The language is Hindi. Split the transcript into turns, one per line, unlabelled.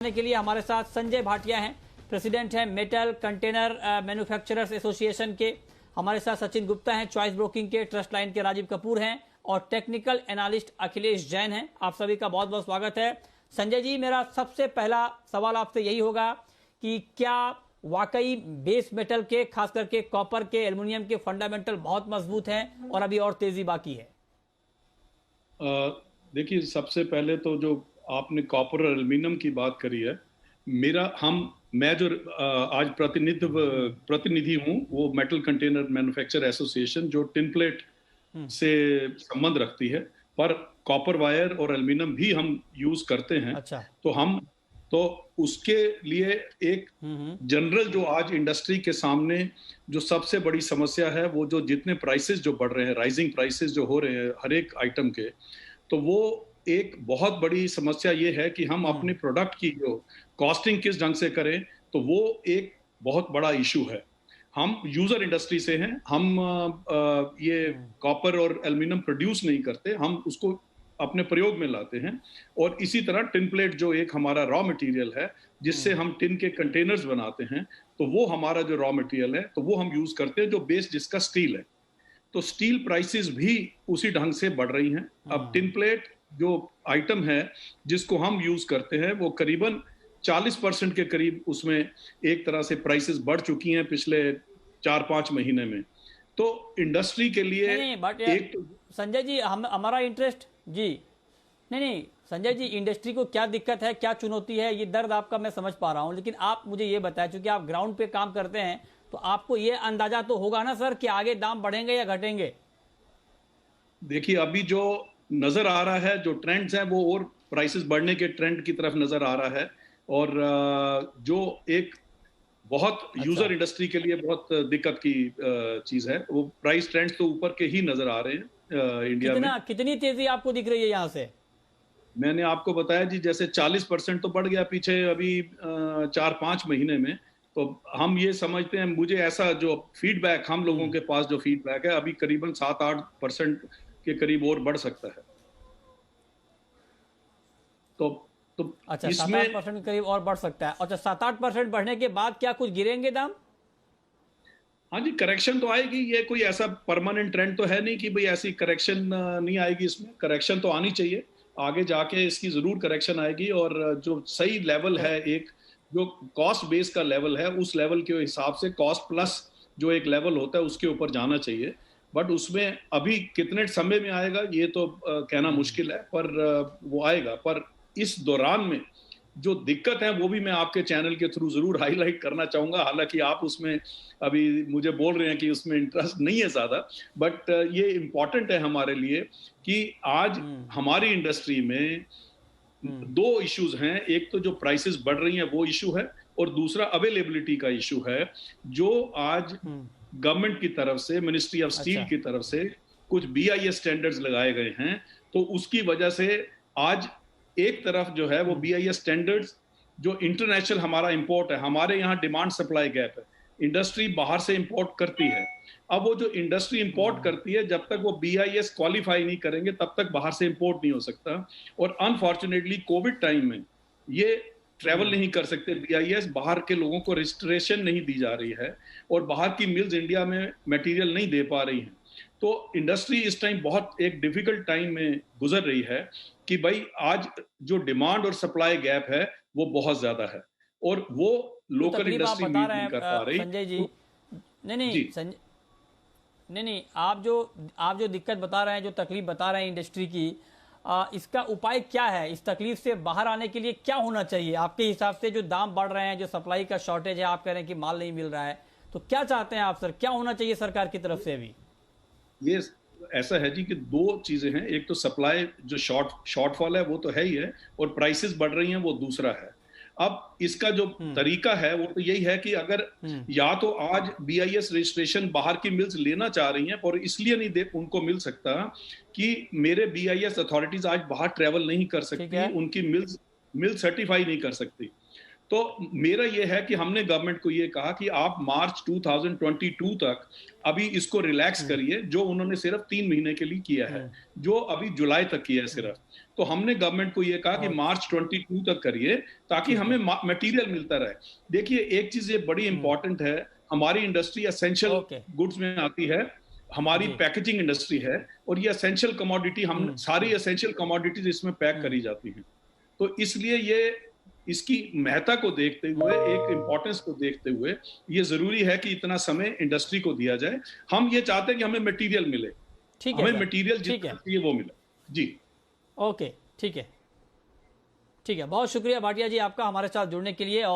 बांटने के लिए हमारे साथ संजय भाटिया हैं, प्रेसिडेंट हैं मेटल कंटेनर मैन्युफैक्चरर्स एसोसिएशन के। हमारे साथ सचिन गुप्ता हैं, चॉइस ब्रोकिंग के। ट्रस्ट लाइन के राजीव कपूर हैं और टेक्निकल एनालिस्ट अखिलेश जैन हैं। आप सभी का बहुत बहुत स्वागत है। संजय जी, मेरा सबसे पहला सवाल आपसे यही होगा कि क्या वाकई बेस मेटल के, खास करके कॉपर के, एल्युमिनियम के फंडामेंटल बहुत मजबूत हैं और अभी और तेजी बाकी है?
देखिए, सबसे पहले तो जो आपने कॉपर और एल्युमिनियम की बात करी है, मैं जो आज प्रतिनिधि हूं, वो मेटल कंटेनर मैन्युफैक्चर एसोसिएशन, जो टिन प्लेट से संबंध रखती है, पर कॉपर वायर और एल्युमिनियम भी हम यूज करते हैं।
अच्छा।
तो उसके लिए एक जनरल जो आज इंडस्ट्री के सामने जो सबसे बड़ी समस्या है, वो जो जितने प्राइसेस जो बढ़ रहे हैं, राइजिंग प्राइसेस जो हो रहे हैं हर एक आइटम के, तो वो एक बहुत बड़ी समस्या ये है कि हम अपने प्रोडक्ट की जो कॉस्टिंग किस ढंग से करें, तो वो एक बहुत बड़ा इशू है। हम यूजर इंडस्ट्री से हैं, हम ये कॉपर और एल्युमिनियम प्रोड्यूस नहीं करते, हम उसको अपने प्रयोग में लाते हैं। और इसी तरह टिन प्लेट जो एक हमारा रॉ मटेरियल है, जिससे हम टिन के कंटेनर्स बनाते हैं, तो वो हमारा जो रॉ मटेरियल है, तो वो हम यूज करते हैं, जो बेस जिसका स्टील है। तो स्टील प्राइसेस भी उसी ढंग से बढ़ रही हैं। अब टिन प्लेट जो आइटम है जिसको हम यूज करते हैं, वो करीबन 40% के करीब उसमें एक तरह से प्राइसेस बढ़ चुकी हैं पिछले 4-5 महीने में। तो इंडस्ट्री के लिए
एक तो संजय जी, हमारा इंटरेस्ट जी नहीं संजय जी, इंडस्ट्री को क्या दिक्कत है, क्या चुनौती है, ये दर्द आपका मैं समझ पा रहा हूं, लेकिन आप मुझे ये बताएं, क्योंकि आप ग्राउंड पे काम करते हैं, तो आपको ये अंदाजा तो होगा ना सर कि आगे दाम बढ़ेंगे या घटेंगे?
देखिए, अभी जो नजर आ रहा है, जो ट्रेंड्स हैं, वो और प्राइसेस बढ़ने के ट्रेंड की तरफ नजर आ रहा है। और जो एक बहुत यूजर इंडस्ट्री के लिए बहुत दिक्कत की चीज है, वो प्राइस ट्रेंड्स तो ऊपर के ही नजर आ रहे हैं इंडिया में।
कितनी तेजी आपको दिख रही है यहाँ से?
मैंने आपको बताया जी, जैसे 40% तो बढ़ गया पीछे अभी 4-5 महीने में। तो हम ये समझते हैं, मुझे ऐसा जो फीडबैक हम लोगों के पास जो फीडबैक है, अभी करीबन 7-8% के करीब और बढ़ सकता है। तो
अच्छा, 7-8% के करीब और बढ़ सकता है। अच्छा, 7-8% बढ़ने के बाद क्या कुछ गिरेंगे दाम?
हाँ जी, करेक्शन तो आएगी। ये कोई ऐसा परमानेंट ट्रेंड तो है नहीं कि भाई ऐसी करेक्शन नहीं आएगी। इसमें करेक्शन तो आनी चाहिए, आगे जाके इसकी जरूर करेक्शन आएगी। और जो सही लेवल है, एक जो कॉस्ट बेस का लेवल है, उस लेवल के हिसाब से कॉस्ट प्लस जो एक लेवल होता है, उसके ऊपर जाना चाहिए। बट उसमें अभी कितने समय में आएगा, ये तो कहना मुश्किल है, पर वो आएगा। पर इस दौरान में जो दिक्कत है, वो भी मैं आपके चैनल के थ्रू जरूर हाईलाइट करना चाहूंगा। हालांकि आप उसमें अभी मुझे बोल रहे हैं कि उसमें इंटरेस्ट नहीं है ज्यादा, बट ये इंपॉर्टेंट है हमारे लिए कि आज हमारी इंडस्ट्री में दो इश्यूज हैं। एक तो जो प्राइसेस बढ़ रही हैं, वो इशू है, और दूसरा अवेलेबिलिटी का इशू है, जो आज गवर्नमेंट की तरफ से, मिनिस्ट्री ऑफ स्टील की तरफ से कुछ BIS स्टैंडर्ड्स लगाए गए हैं। तो उसकी वजह से आज एक तरफ जो है वो BIS स्टैंडर्ड्स, जो इंटरनेशनल हमारा इंपोर्ट है, हमारे यहाँ डिमांड सप्लाई गैप है, इंडस्ट्री बाहर से इंपोर्ट करती है। अब वो जो इंडस्ट्री इंपोर्ट करती है, जब तक वो BIS क्वालिफाई नहीं करेंगे, तब तक बाहर से इंपोर्ट नहीं हो सकता। और अनफॉर्चुनेटली कोविड टाइम में ये ट्रैवल नहीं कर सकते BIS, बाहर के लोगों को रजिस्ट्रेशन नहीं दी जा रही है, और बाहर की मिल्स इंडिया में मटेरियल नहीं दे पा रही हैं। तो इंडस्ट्री इस टाइम बहुत एक डिफिकल्ट टाइम में गुजर रही है कि भाई आज जो डिमांड और सप्लाई गैप है, वो बहुत ज्यादा है, और वो लोकल इंडस्ट्री मीट नहीं कर पा रही।
संजय जी, नहीं, आप जो दिक्कत बता रहे हैं, जो तकलीफ बता रहे हैं इंडस्ट्री की, इसका उपाय क्या है? इस तकलीफ से बाहर आने के लिए क्या होना चाहिए आपके हिसाब से? जो दाम बढ़ रहे हैं, जो सप्लाई का शॉर्टेज है, आप कह रहे हैं कि माल नहीं मिल रहा है, तो क्या चाहते हैं आप सर? क्या होना चाहिए सरकार की तरफ से अभी?
ये ऐसा है जी कि दो चीजें हैं। एक तो सप्लाई जो शॉर्टफॉल है, वो तो है ही है, और प्राइसेस बढ़ रही हैं, वो दूसरा है। अब इसका जो तरीका है, वो तो यही है कि अगर या तो आज BIS रजिस्ट्रेशन बाहर की मिल्स लेना चाह रही हैं, और इसलिए नहीं दे उनको मिल सकता कि मेरे BIS अथॉरिटीज आज बाहर ट्रेवल नहीं कर सकती, उनकी मिल सर्टिफाई नहीं कर सकती। तो मेरा ये है कि हमने गवर्नमेंट को ये कहा कि आप मार्च 2022 तक अभी इसको रिलैक्स करिए, जो उन्होंने सिर्फ 3 महीने के लिए किया है, जो अभी जुलाई तक किया है सिर्फ। तो हमने गवर्नमेंट को ये कहा कि मार्च 22 तक करिए, ताकि हमें मटेरियल मिलता रहे। देखिए, एक चीज ये बड़ी इंपॉर्टेंट है, हमारी इंडस्ट्री एसेंशियल गुड्स में आती है, हमारी पैकेजिंग इंडस्ट्री है, और ये एसेंशियल कमोडिटी, हम सारी एसेंशियल कमोडिटीज इसमें पैक करी जाती हैं। तो इसलिए ये इसकी महत्ता को देखते हुए, एक इंपॉर्टेंस को देखते हुए, ये जरूरी है कि इतना समय इंडस्ट्री को दिया जाए। हम ये चाहते हैं कि हमें मटेरियल मिले, हमें मटेरियल जितना चाहिए वो मिले। जी,
ओके, ठीक है, ठीक है। बहुत शुक्रिया भाटिया जी आपका हमारे साथ जुड़ने के लिए। और